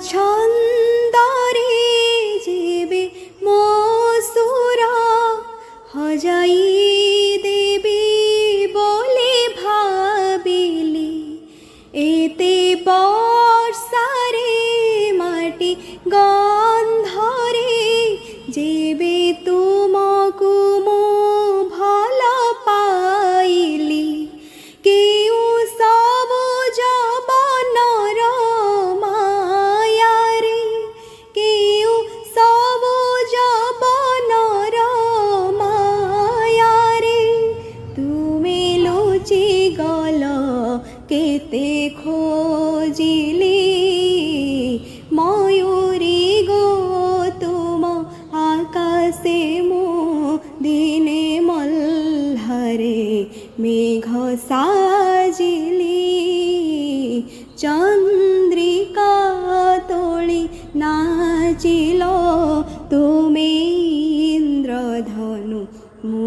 ছন্দরে যেবে মসুরা হজাই দেবী বলে ভাবিলি এতে বর্ষারে মাটি গন্ধরে যেবে তুমকু মু ভাল পাইলি কেউ সবুজ বনর মায়ারে কেউ সবুজ বনর মায়ারে তুমি লুচি গল কেতে খোঁজিলি ময়ূরী গো তুম আকাশে মু দিনে মল্হারে মেঘ সাজিলি চন্দ্রিকা তোলি নাচিল তুমি ইন্দ্রধনু মু